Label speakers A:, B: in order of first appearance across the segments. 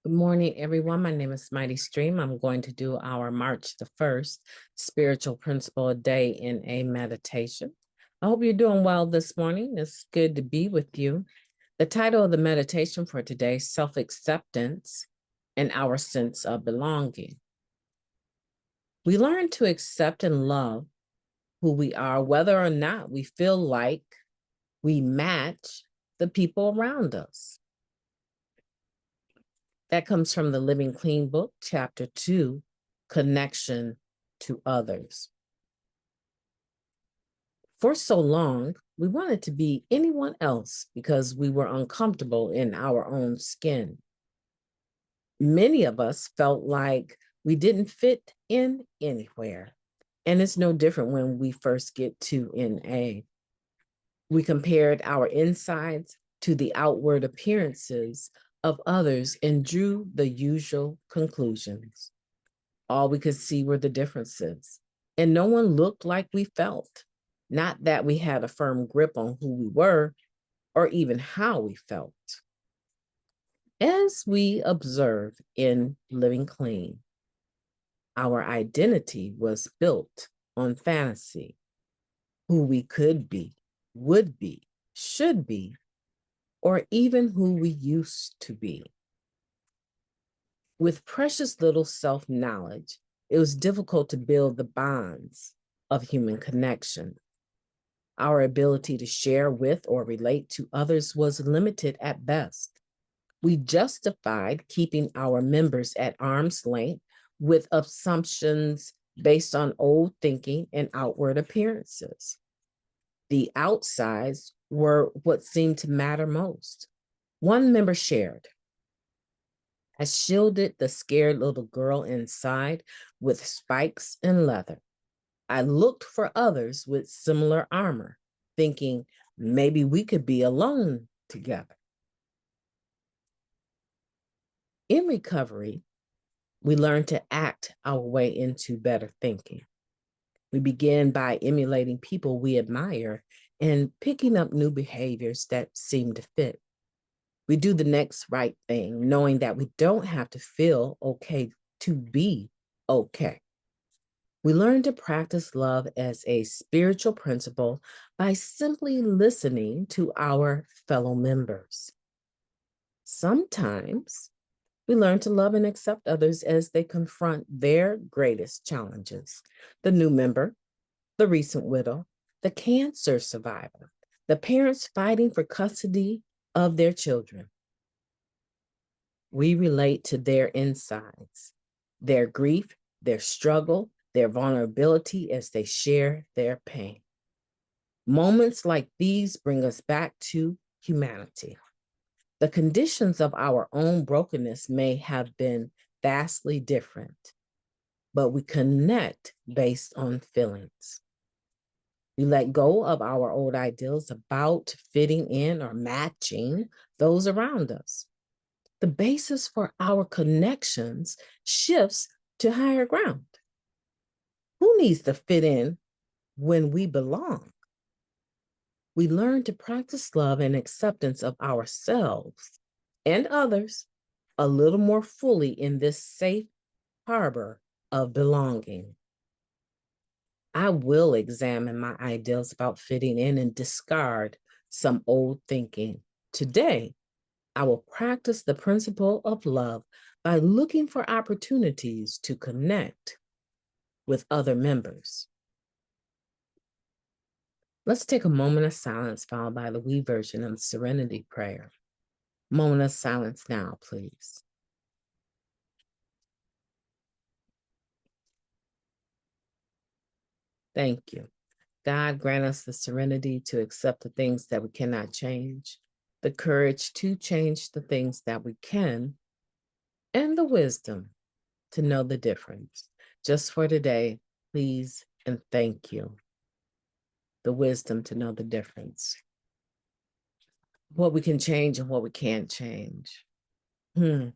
A: Good morning, everyone. My name is MightyStream. I'm going to do our March the 1st Spiritual Principle a Day in a Meditation. I hope you're doing well this morning. It's good to be with you. The title of the meditation for today, Self-Acceptance and Our Sense of Belonging. We learn to accept and love who we are, whether or not we feel like we match the people around us. That comes from the Living Clean book, chapter 2, Connection to Others. For so long, we wanted to be anyone else because we were uncomfortable in our own skin. Many of us felt like we didn't fit in anywhere. And it's no different when we first get to NA. We compared our insides to the outward appearances of others and drew the usual conclusions. All we could see were the differences, and no one looked like we felt. Not that we had a firm grip on who we were or even how we felt. As we observe in Living Clean, our identity was built on fantasy, who we could be, would be, should be, or even who we used to be. With precious little self-knowledge, it was difficult to build the bonds of human connection. Our ability to share with or relate to others was limited at best. We justified keeping our members at arm's length with assumptions based on old thinking and outward appearances. The outsides were what seemed to matter most. One member shared, "I shielded the scared little girl inside with spikes and leather. I looked for others with similar armor, thinking maybe we could be alone together." In recovery, we learn to act our way into better thinking. We begin by emulating people we admire and picking up new behaviors that seem to fit. We do the next right thing, knowing that we don't have to feel okay to be okay. We learn to practice love as a spiritual principle by simply listening to our fellow members. Sometimes we learn to love and accept others as they confront their greatest challenges. The new member, the recent widow, the cancer survivor, the parents fighting for custody of their children. We relate to their insides, their grief, their struggle, their vulnerability as they share their pain. Moments like these bring us back to humanity. The conditions of our own brokenness may have been vastly different, but we connect based on feelings. We let go of our old ideals about fitting in or matching those around us. The basis for our connections shifts to higher ground. Who needs to fit in when we belong? We learn to practice love and acceptance of ourselves and others a little more fully in this safe harbor of belonging. I will examine my ideals about fitting in and discard some old thinking. Today, I will practice the principle of love by looking for opportunities to connect with other members. Let's take a moment of silence followed by the we version of the Serenity Prayer. Moment of silence now, please. Thank you. God, grant us the serenity to accept the things that we cannot change, the courage to change the things that we can, and the wisdom to know the difference. Just for today, please and thank you. The wisdom to know the difference. What we can change and what we can't change. You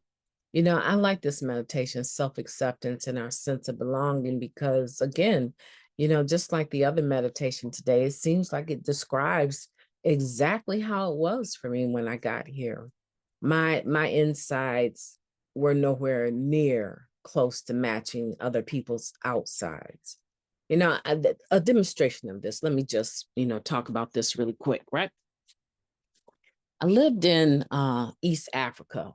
A: know, I like this meditation, self-acceptance and our sense of belonging, because again, you know, just like the other meditation today, it seems like it describes exactly how it was for me when I got here. My insides were nowhere near close to matching other people's outsides. A demonstration of this, let me just, talk about this really quick, right? I lived in East Africa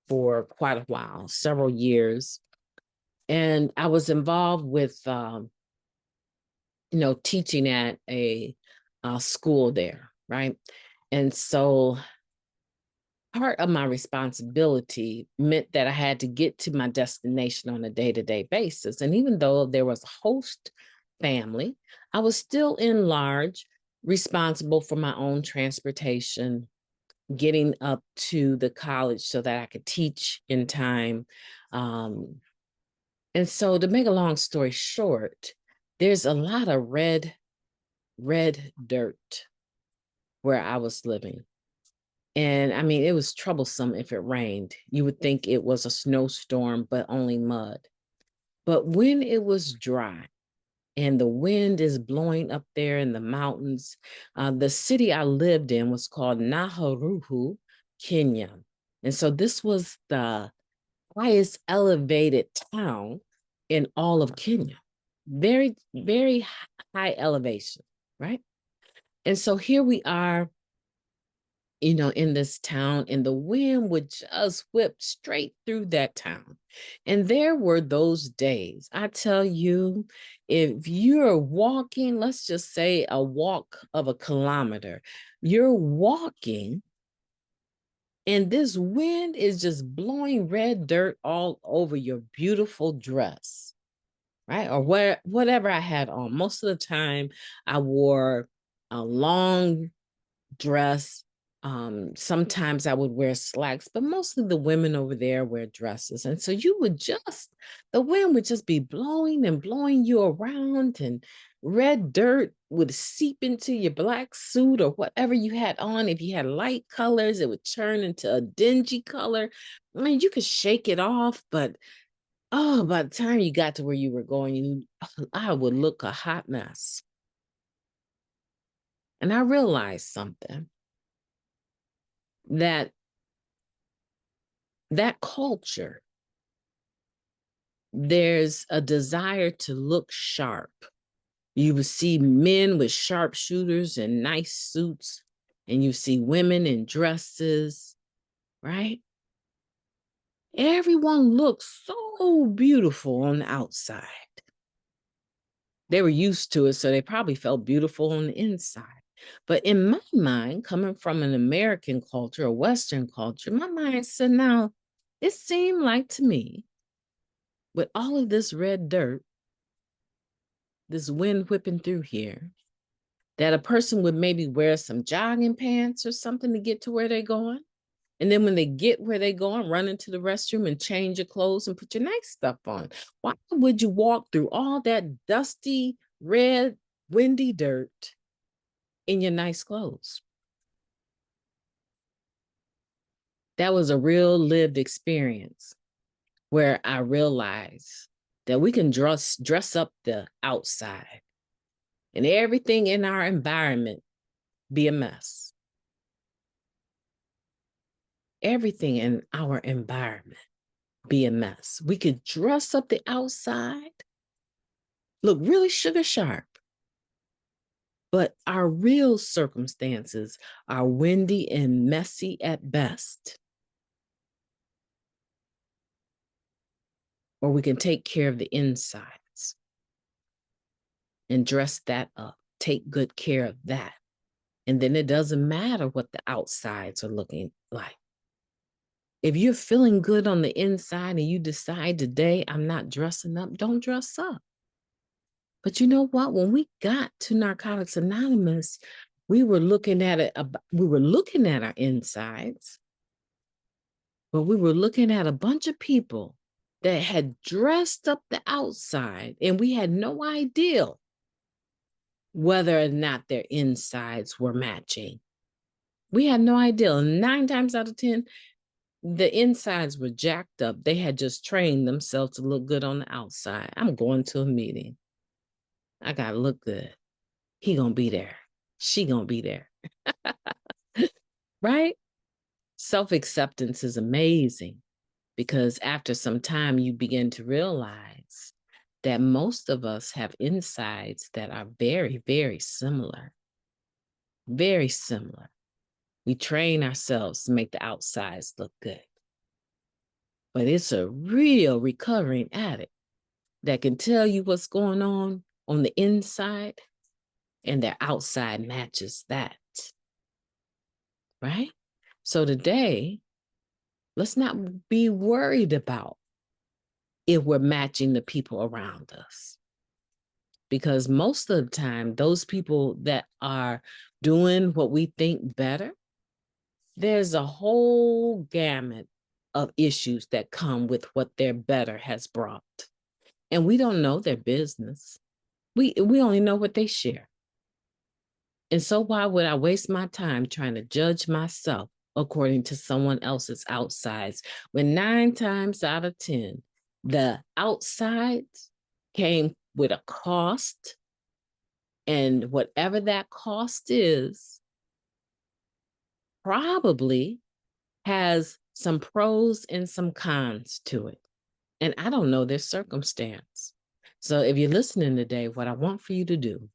A: for quite a while, several years, and I was involved with, teaching at a school there, right? And so part of my responsibility meant that I had to get to my destination on a day-to-day basis. And even though there was a host family, I was still in large responsible for my own transportation, getting up to the college so that I could teach in time. And so to make a long story short, there's a lot of red dirt where I was living. And I mean, it was troublesome if it rained. You would think it was a snowstorm, but only mud. But when it was dry and the wind is blowing up there in the mountains, the city I lived in was called Naharuhu, Kenya. And so this was the highest elevated town in all of Kenya. Very, very high elevation, right? And so here we are, in this town, and the wind would just whip straight through that town. And there were those days, I tell you, if you're walking, let's just say a walk of a kilometer, you're walking, and this wind is just blowing red dirt all over your beautiful dress, right? Or whatever I had on. Most of the time, I wore a long dress. Sometimes I would wear slacks, but mostly the women over there wear dresses. And so the wind would just be blowing and blowing you around, and red dirt would seep into your black suit or whatever you had on. If you had light colors, it would turn into a dingy color. I mean, you could shake it off, but by the time you got to where you were going, I would look a hot mess. And I realized something. That culture, there's a desire to look sharp. You would see men with sharpshooters and nice suits, and you see women in dresses, right? Everyone looks so beautiful on the outside. They were used to it, so they probably felt beautiful on the inside. But in my mind, coming from an American culture, a Western culture, my mind said, now, it seemed like to me, with all of this red dirt, this wind whipping through here, that a person would maybe wear some jogging pants or something to get to where they're going. And then when they get where they're going, run into the restroom and change your clothes and put your nice stuff on. Why would you walk through all that dusty, red, windy dirt in your nice clothes? That was a real lived experience where I realized that we can dress up the outside and everything in our environment be a mess. Everything in our environment be a mess. We could dress up the outside, look really sugar sharp, but our real circumstances are windy and messy at best. Or we can take care of the insides and dress that up, take good care of that. And then it doesn't matter what the outsides are looking like. If you're feeling good on the inside and you decide today, I'm not dressing up, don't dress up. But you know what? When we got to Narcotics Anonymous, we were looking at it. We were looking at our insides, but we were looking at a bunch of people that had dressed up the outside, and we had no idea whether or not their insides were matching. We had no idea. 9 times out of 10, the insides were jacked up. They had just trained themselves to look good on the outside. I'm going to a meeting. I got to look good. He going to be there. She going to be there. Right? Self-acceptance is amazing. because after some time, you begin to realize that most of us have insides that are very, very similar. Very similar. We train ourselves to make the outsides look good. But it's a real recovering addict that can tell you what's going on the inside, and their outside matches that. Right? So today, let's not be worried about if we're matching the people around us. Because most of the time, those people that are doing what we think better, there's a whole gamut of issues that come with what their better has brought. And we don't know their business. We only know what they share. And so why would I waste my time trying to judge myself according to someone else's outsides when 9 times out of 10, the outsides came with a cost, and whatever that cost is probably has some pros and some cons to it. And I don't know their circumstance. So if you're listening today, what I want for you to do,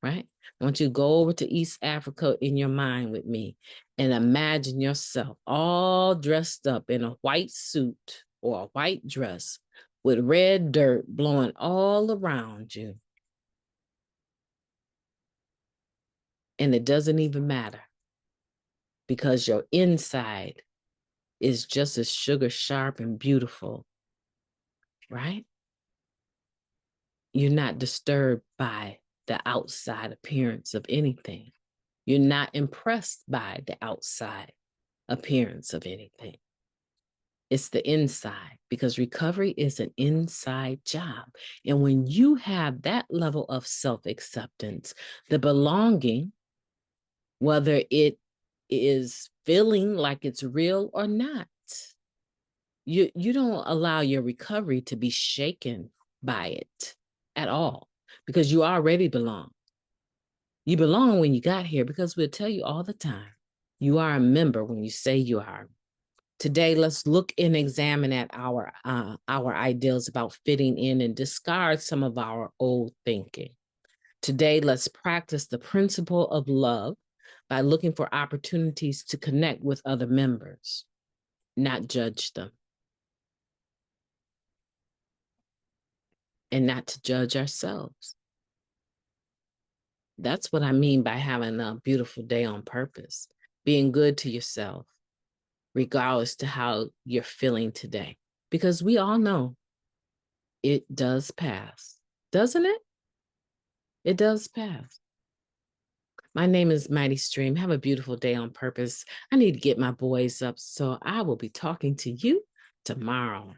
A: right? I want you to go over to East Africa in your mind with me and imagine yourself all dressed up in a white suit or a white dress with red dirt blowing all around you. And it doesn't even matter because your inside is just as sugar sharp and beautiful, right? You're not disturbed by the outside appearance of anything. You're not impressed by the outside appearance of anything. It's the inside, because recovery is an inside job. And when you have that level of self-acceptance, the belonging, whether it is feeling like it's real or not, you don't allow your recovery to be shaken by it at all, because you already belong. You belong when you got here, because we'll tell you all the time, you are a member when you say you are. Today, let's look and examine at our ideals about fitting in and discard some of our old thinking. Today, let's practice the principle of love by looking for opportunities to connect with other members, not judge them, and not to judge ourselves. That's what I mean by having a beautiful day on purpose, being good to yourself, regardless to how you're feeling today. Because we all know it does pass, doesn't it? It does pass. My name is Mighty Stream. Have a beautiful day on purpose. I need to get my boys up, so I will be talking to you tomorrow.